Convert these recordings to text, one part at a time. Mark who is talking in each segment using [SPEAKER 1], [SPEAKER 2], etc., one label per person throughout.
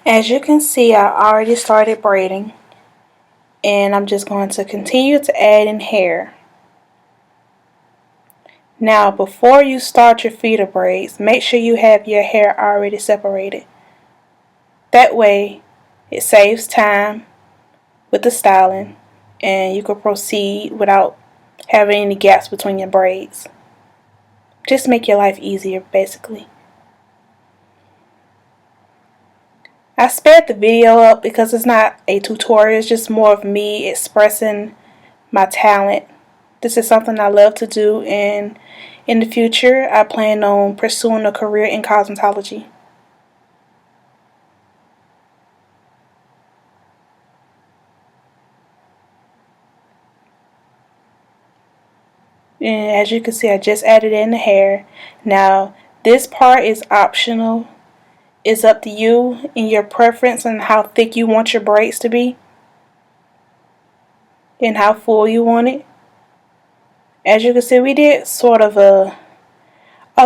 [SPEAKER 1] As you can see, I already started braiding, and I'm just going to continue to add in hair. Now, before you start your feeder braids, make sure you have your hair already separated. That way, it saves time with the styling, and you can proceed without having any gaps between your braids. Just make your life easier, basically. I sped the video up because it's not a tutorial, it's just more of me expressing my talent. This is something I love to do, and in the future I plan on pursuing a career in cosmetology. And as you can see, I just added in the hair. Now, this part is optional. It's up to you and your preference and how thick you want your braids to be and how full you want it. As you can see, we did sort of a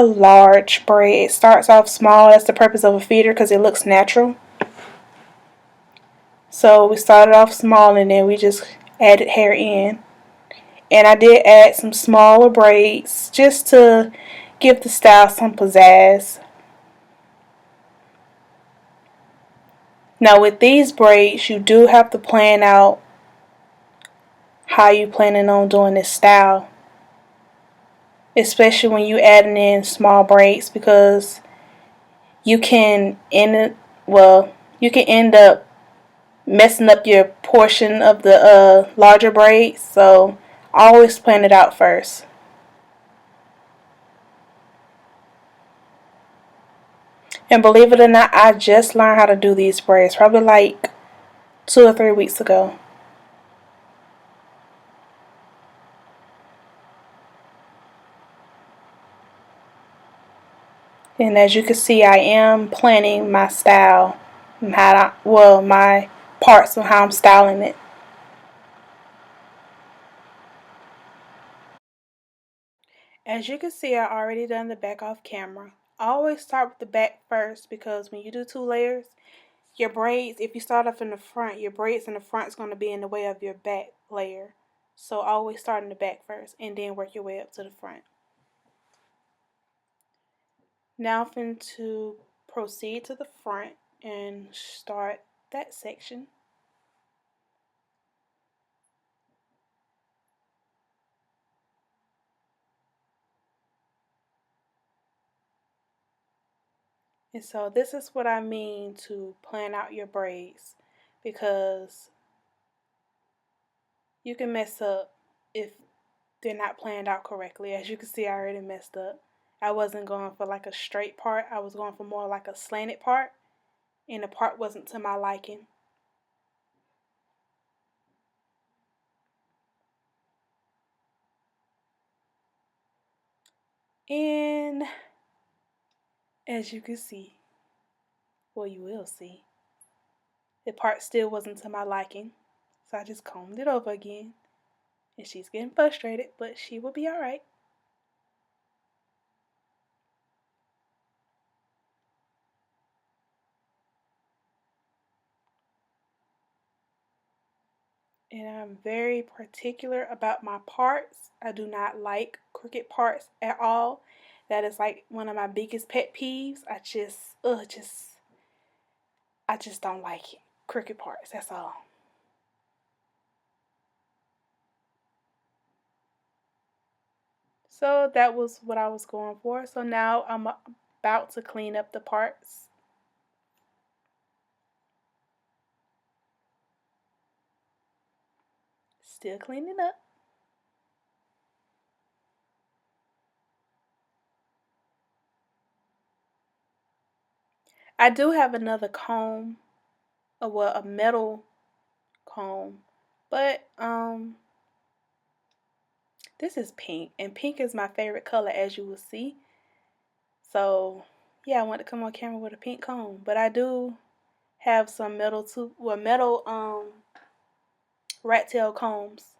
[SPEAKER 1] large braid. It starts off small. That's the purpose of a feeder, because it looks natural. So we started off small and then we just added hair in. And I did add some smaller braids just to give the style some pizzazz. Now with these braids, you do have to plan out how you planning on doing this style. Especially when you adding in small braids, because you can you can end up messing up your portion of the larger braids. So always plan it out first. And believe it or not, I just learned how to do these braids probably like 2 or 3 weeks ago. And as you can see, I am planning my style and my parts and how I'm styling it. As you can see, I already done the back off camera. I always start with the back first, because when you do 2 layers, your braids, if you start off in the front, your braids in the front is going to be in the way of your back layer. So always start in the back first and then work your way up to the front. Now I'm going to proceed to the front and start that section. And so this is what I mean to plan out your braids, because you can mess up if they're not planned out correctly. As you can see, I already messed up. I wasn't going for like a straight part. I was going for more like a slanted part, and the part wasn't to my liking. And as you can see, well, you will see, the part still wasn't to my liking. So I just combed it over again. And she's getting frustrated, but she will be alright. And I'm very particular about my parts. I do not like crooked parts at all. That is like one of my biggest pet peeves. I just don't like it. Crooked parts, that's all. So that was what I was going for. So now I'm about to clean up the parts. Still cleaning up. I do have another comb, a metal comb, but this is pink, and pink is my favorite color, as you will see. So yeah, I want to come on camera with a pink comb, but I do have some metal rat tail combs.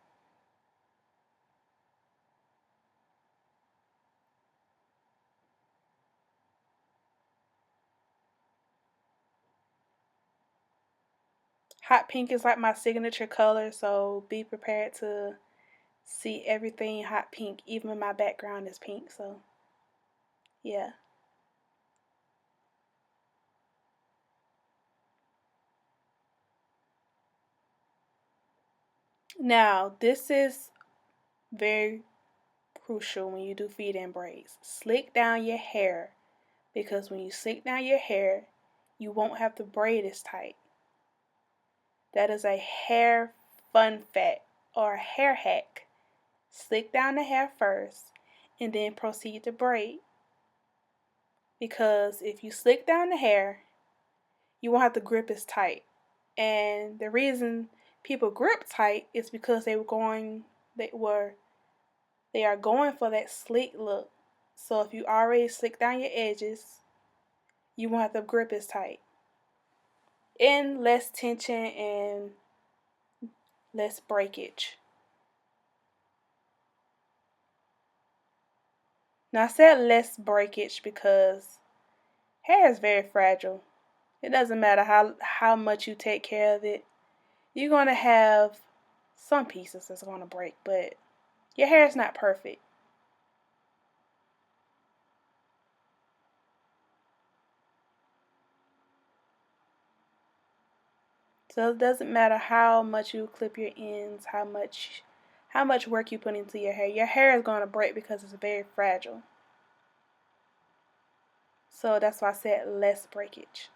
[SPEAKER 1] Hot pink is like my signature color, so be prepared to see everything hot pink. Even my background is pink, so yeah. Now, this is very crucial when you do feed-in braids. Slick down your hair, because when you slick down your hair, you won't have to braid as tight. That is a hair fun fact or a hair hack. Slick down the hair first and then proceed to braid. Because if you slick down the hair, you won't have to grip as tight. And the reason people grip tight is because they are going for that sleek look. So if you already slick down your edges, you won't have to grip as tight. And less tension and less breakage. Now I said less breakage because hair is very fragile. It doesn't matter how much you take care of it. You're going to have some pieces that's going to break, but your hair is not perfect. So it doesn't matter how much you clip your ends, how much work you put into your hair. Your hair is going to break because it's very fragile. So that's why I said less breakage.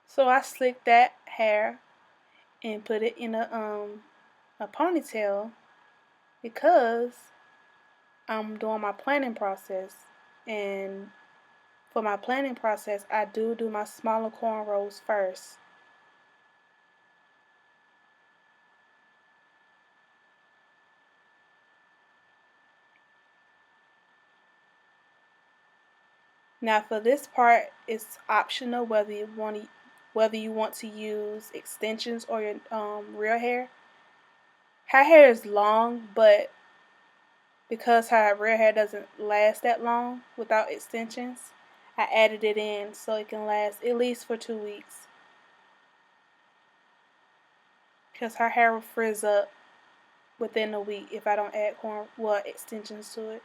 [SPEAKER 1] So I slicked that hair and put it in a ponytail because I'm doing my planning process, and for my planning process I do my smaller cornrows first. Now for this part, it's optional whether you want to use extensions or your real hair. Her hair is long, but because her real hair doesn't last that long without extensions, I added it in so it can last at least for 2 weeks. Because her hair will frizz up within a week if I don't add extensions to it.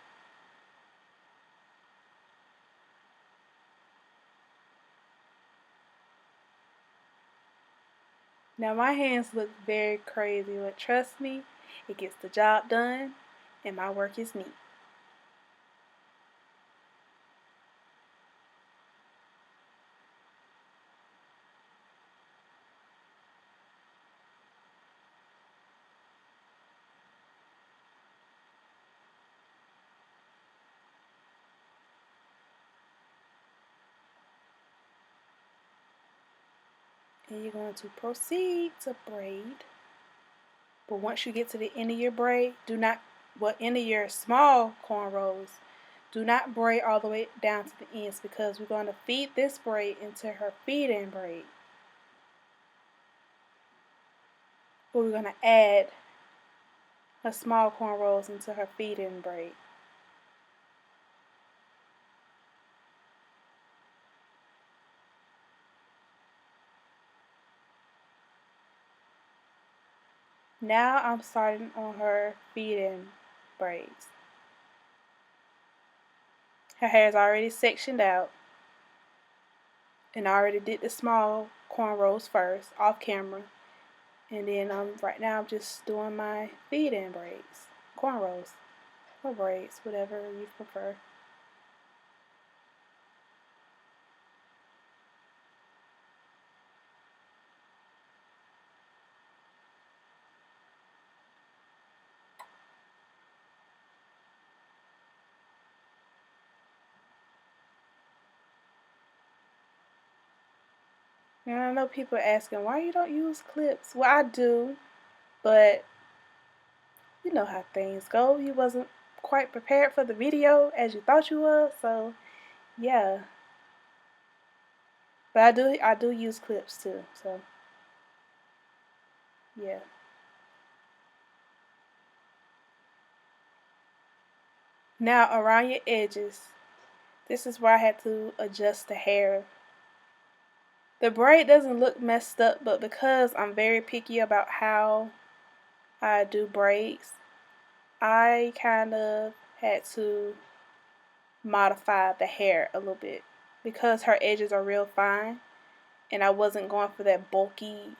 [SPEAKER 1] Now my hands look very crazy, but trust me, it gets the job done and my work is neat. And you're going to proceed to braid. But once you get to the end of your braid, end of your small cornrows, do not braid all the way down to the ends because we're going to feed this braid into her feed-in braid. But we're going to add her small cornrows into her feed-in braid. Now I'm starting on her feed-in braids. Her hair is already sectioned out, and I already did the small cornrows first off camera. And then right now I'm just doing my feed-in braids, cornrows, or braids, whatever you prefer. And I know people are asking why you don't use clips. Well, I do, But you know how things go. You wasn't quite prepared for the video as you thought you was, so yeah. But I do use clips too, so yeah. Now around your edges, this is where I had to adjust the hair. The braid doesn't look messed up, but because I'm very picky about how I do braids, I kind of had to modify the hair a little bit because her edges are real fine and I wasn't going for that bulky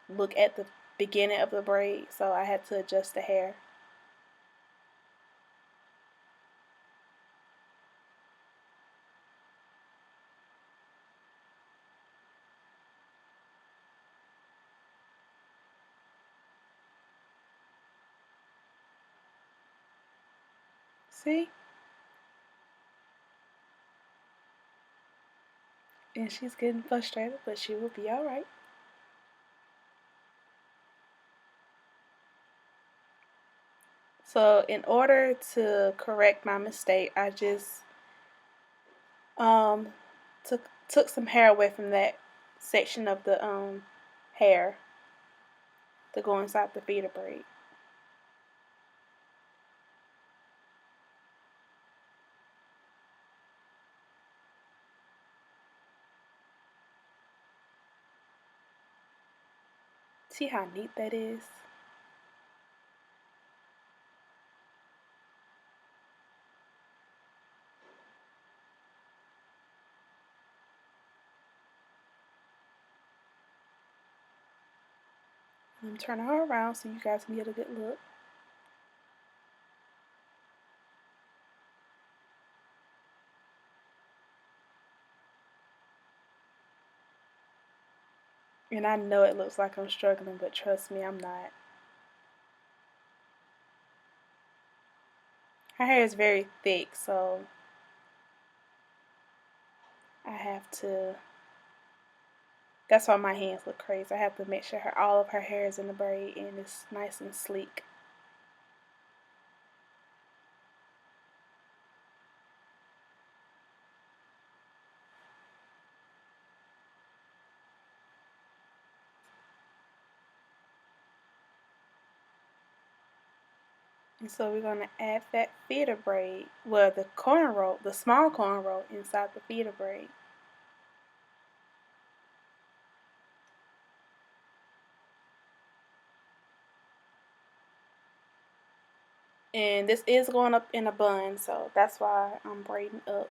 [SPEAKER 1] look at the beginning of the braid, so I had to adjust the hair. See? And she's getting frustrated, but she will be alright. So in order to correct my mistake, I just um took some hair away from that section of the hair to go inside the feeder braid. See how neat that is? I'm turning her around so you guys can get a good look. And I know it looks like I'm struggling, but trust me, I'm not. Her hair is very thick, so I have to. That's why my hands look crazy. I have to make sure all of her hair is in the braid and it's nice and sleek. And so we're going to add that feeder braid, well, the cornrow, the small cornrow inside the feeder braid. And this is going up in a bun, so that's why I'm braiding up.